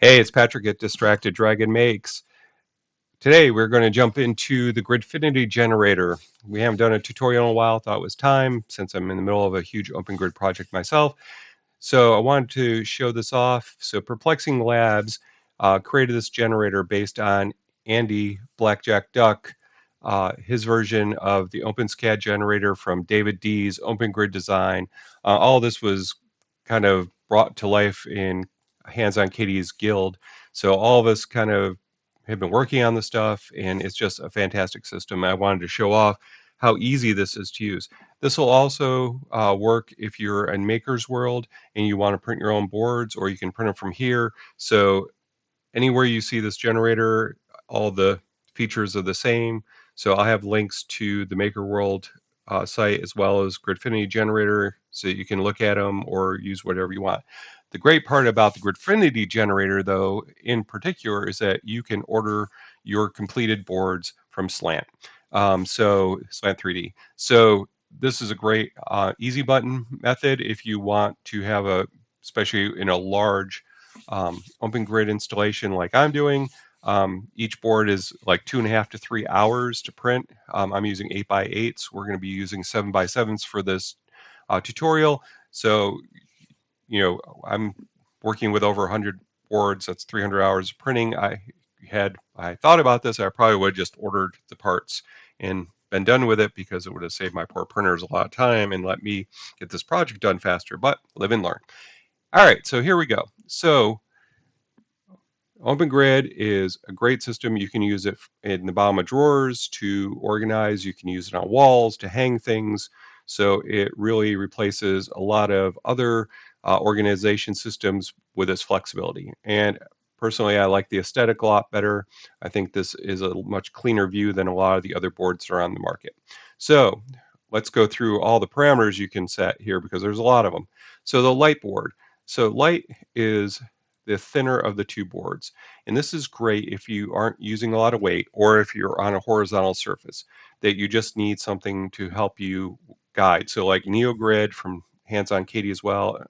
Hey, it's Patrick at Distracted Dragon Makes. Today we're going to jump into the Gridfinity generator. We haven't done a tutorial in a while, thought it was time since I'm in the middle of a huge open-grid project myself. So I wanted to show this off. So Perplexing Labs created this generator based on Andy Blackjack Duck, his version of the OpenSCAD generator from David D's OpenGrid design. All this was kind of brought to life in Hands-on Katie's Guild. So all of us kind of have been working on this stuff, and it's just a fantastic system. I wanted to show off how easy this is to use. This will also work if you're in Maker's World and you want to print your own boards, or you can print them from here. So anywhere you see this generator, all the features are the same. So I have links to the Maker World site as well as Gridfinity generator, so you can look at them or use whatever you want. The great part about the Gridfinity generator, though, in particular, is that you can order your completed boards from Slant. So Slant 3D. So this is a great easy button method if you want to have a, especially in a large open grid installation like I'm doing. Each board is like 2.5 to 3 hours to print. I'm using 8x8s. We're going to be using 7x7s for this tutorial. So, I'm working with over 100 boards. That's 300 hours of printing. I thought about this. I probably would have just ordered the parts and been done with it because it would have saved my poor printers a lot of time and let me get this project done faster. But live and learn. All right, so here we go. So OpenGrid is a great system. You can use it in the bottom of drawers to organize. You can use it on walls to hang things. So it really replaces a lot of other organization systems with its flexibility. And personally, I like the aesthetic a lot better. I think this is a much cleaner view than a lot of the other boards that are on the market. So let's go through all the parameters you can set here because there's a lot of them. So the light board. So light is the thinner of the two boards. And this is great if you aren't using a lot of weight or if you're on a horizontal surface that you just need something to help you guide. So like NeoGrid from Hands-on Katie as well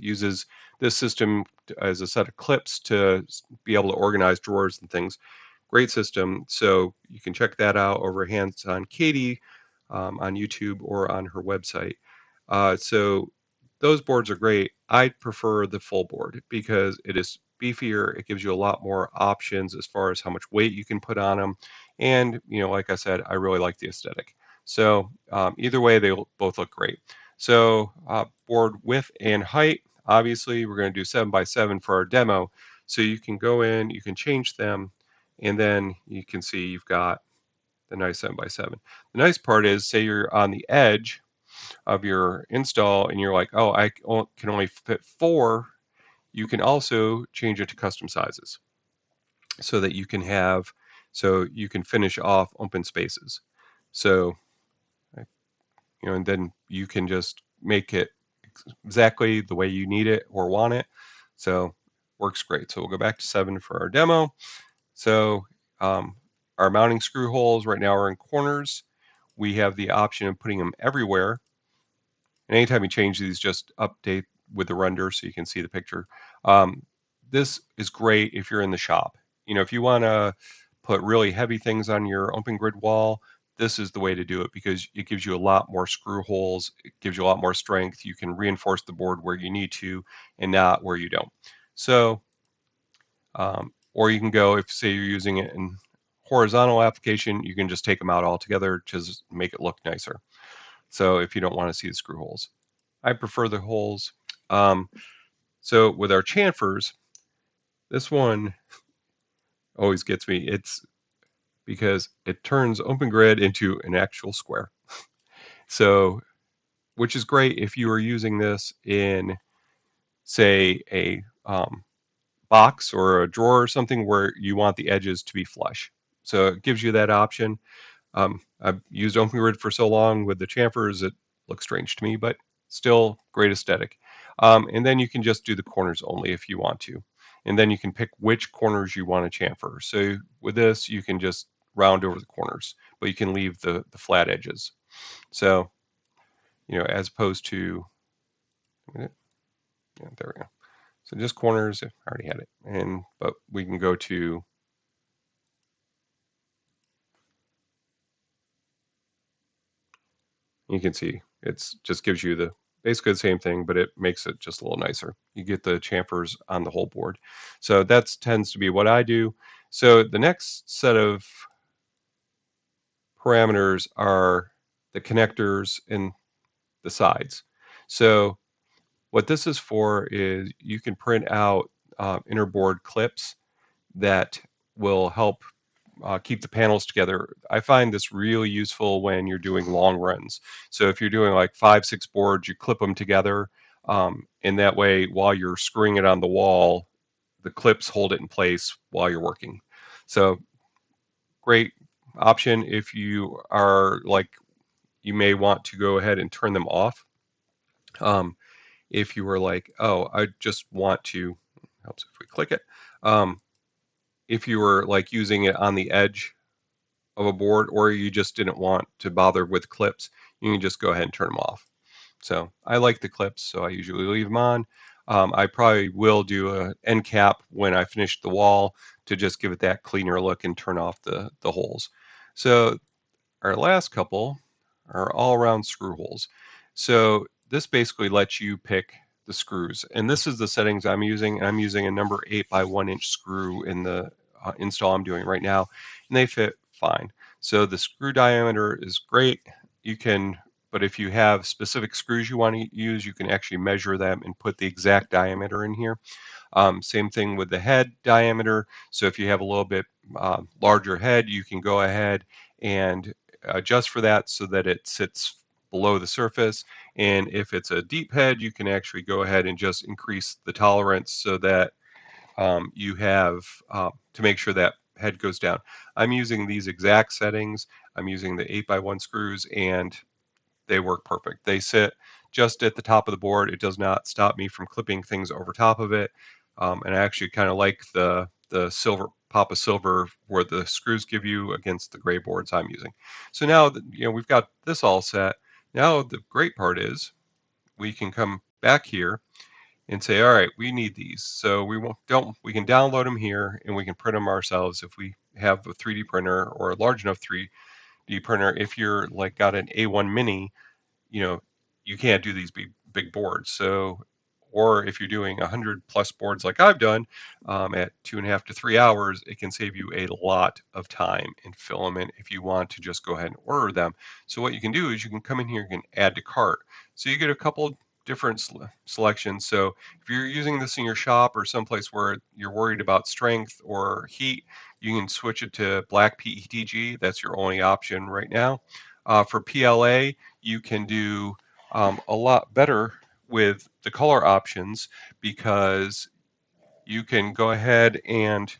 uses this system as a set of clips to be able to organize drawers and things. Great system. So you can check that out over Hands-on Katie on YouTube or on her website. So those boards are great. I prefer the full board because it is beefier. It gives you a lot more options as far as how much weight you can put on them. And, like I said, I really like the aesthetic. So either way, they both look great. So board width and height, obviously, we're going to do 7x7 for our demo. So you can go in, you can change them, and then you can see you've got the nice 7x7. The nice part is, say you're on the edge of your install and you're like, oh, I can only fit 4, you can also change it to custom sizes so that you can finish off open spaces. So, and then you can just make it exactly the way you need it or want it. So works great. So we'll go back to 7 for our demo. So our mounting screw holes right now are in corners. We have the option of putting them everywhere. And anytime you change these, just update with the render so you can see the picture. This is great if you're in the shop. If you want to put really heavy things on your open grid wall, this is the way to do it because it gives you a lot more screw holes. It gives you a lot more strength. You can reinforce the board where you need to and not where you don't. So, or you can go, if say you're using it in horizontal application, you can just take them out altogether to just make it look nicer. So if you don't want to see the screw holes. I prefer the holes. Um, so with our chamfers, this one always gets me. It's because it turns openGrid into an actual square. So, which is great if you are using this in, say, a box or a drawer or something where you want the edges to be flush. So it gives you that option. I've used openGrid for so long with the chamfers, it looks strange to me, but still great aesthetic. And then you can just do the corners only if you want to. And then you can pick which corners you want to chamfer. So with this, you can just round over the corners, but you can leave the flat edges. So, as opposed to, yeah, there we go. So just corners, I already had it. But we can go to, you can see it's just gives you the basically the same thing, but it makes it just a little nicer. You get the chamfers on the whole board. So that tends to be what I do. So the next set of parameters are the connectors and the sides. So what this is for is you can print out interboard clips that will help keep the panels together. I find this really useful when you're doing long runs. So if you're doing like 5, 6 boards, you clip them together, and that way, while you're screwing it on the wall, the clips hold it in place while you're working. So great option if you are like you may want to go ahead and turn them off. Um, if you were like, oh, I just want to, helps if we click it. Um, if you were like using it on the edge of a board, or you just didn't want to bother with clips, you can just go ahead and turn them off. So I like the clips, so I usually leave them on. I probably will do a end cap when I finish the wall to just give it that cleaner look and turn off the holes. So our last couple are all around screw holes. So this basically lets you pick the screws. And this is the settings I'm using. I'm using a number 8 by 1 inch screw in the install I'm doing right now, and they fit fine. So the screw diameter is great. You can, but if you have specific screws you want to use, you can actually measure them and put the exact diameter in here. Same thing with the head diameter. So if you have a little bit larger head, you can go ahead and adjust for that so that it sits below the surface. And if it's a deep head, you can actually go ahead and just increase the tolerance so that you have to make sure that head goes down. I'm using these exact settings. I'm using the 8 by 1 screws, and they work perfect. They sit just at the top of the board. It does not stop me from clipping things over top of it. And I actually kind of like the silver pop of silver where the screws give you against the gray boards I'm using. So now that we've got this all set. Now the great part is we can come back here and say, all right, we need these. So we can download them here and we can print them ourselves if we have a 3D printer or a large enough 3D printer. If you're like got an A1 mini, you know, you can't do these big boards. So, or if you're doing 100+ boards like I've done at 2.5 to 3 hours, it can save you a lot of time and filament if you want to just go ahead and order them. So what you can do is you can come in here and add to cart. So you get a couple different selections. So if you're using this in your shop or someplace where you're worried about strength or heat, you can switch it to black PETG. That's your only option right now. For PLA, you can do a lot better with the color options because you can go ahead and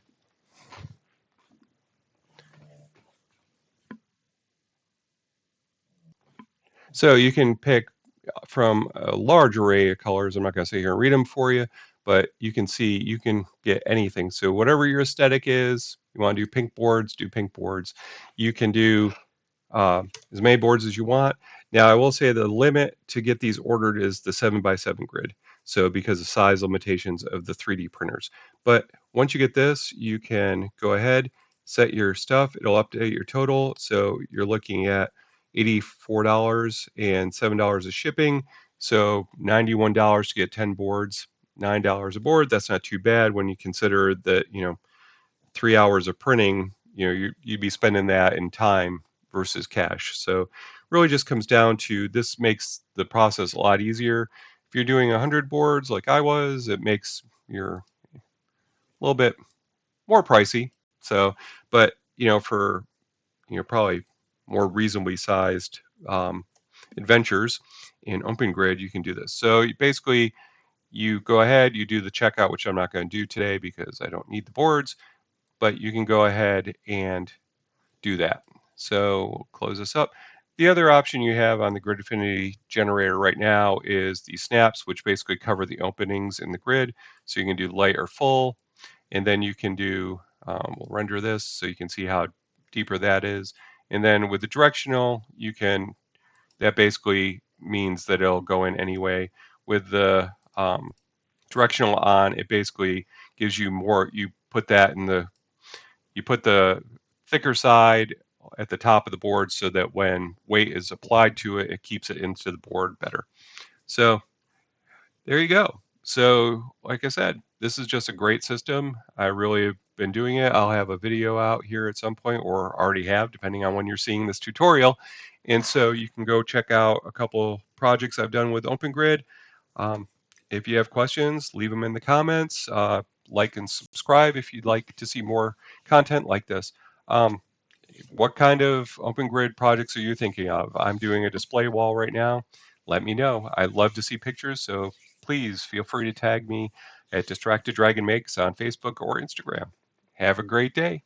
so you can pick from a large array of colors. I'm not going to sit here and read them for you, but you can see you can get anything. So whatever your aesthetic is, you want to do pink boards, do pink boards. You can do as many boards as you want. Now, I will say the limit to get these ordered is the 7x7 grid. So because of size limitations of the 3D printers. But once you get this, you can go ahead, set your stuff. It'll update your total. So you're looking at $84 and $7 of shipping. So $91 to get 10 boards, $9 a board. That's not too bad when you consider that, 3 hours of printing, you'd be spending that in time versus cash. So really just comes down to this makes the process a lot easier. If you're doing 100 boards like I was, it makes your a little bit more pricey. So, but for probably more reasonably sized adventures in openGrid, you can do this. So basically, you go ahead, you do the checkout, which I'm not going to do today because I don't need the boards, but you can go ahead and do that. So we'll close this up. The other option you have on the Grid Affinity generator right now is the snaps, which basically cover the openings in the grid. So you can do light or full, and then you can do, we'll render this so you can see how deeper that is. And then with the directional, that basically means that it'll go in anyway. With the directional on, it basically gives you more. You put that in you put the thicker side at the top of the board so that when weight is applied to it, it keeps it into the board better. So there you go. So like I said, this is just a great system. I really have been doing it. I'll have a video out here at some point, or already have, depending on when you're seeing this tutorial. And so you can go check out a couple projects I've done with openGrid. Um, if you have questions, leave them in the comments. Like and subscribe if you'd like to see more content like this. Um, what kind of open grid projects are you thinking of? I'm doing a display wall right now. Let me know. I'd love to see pictures, so please feel free to tag me at Distracted Dragon Makes on Facebook or Instagram. Have a great day.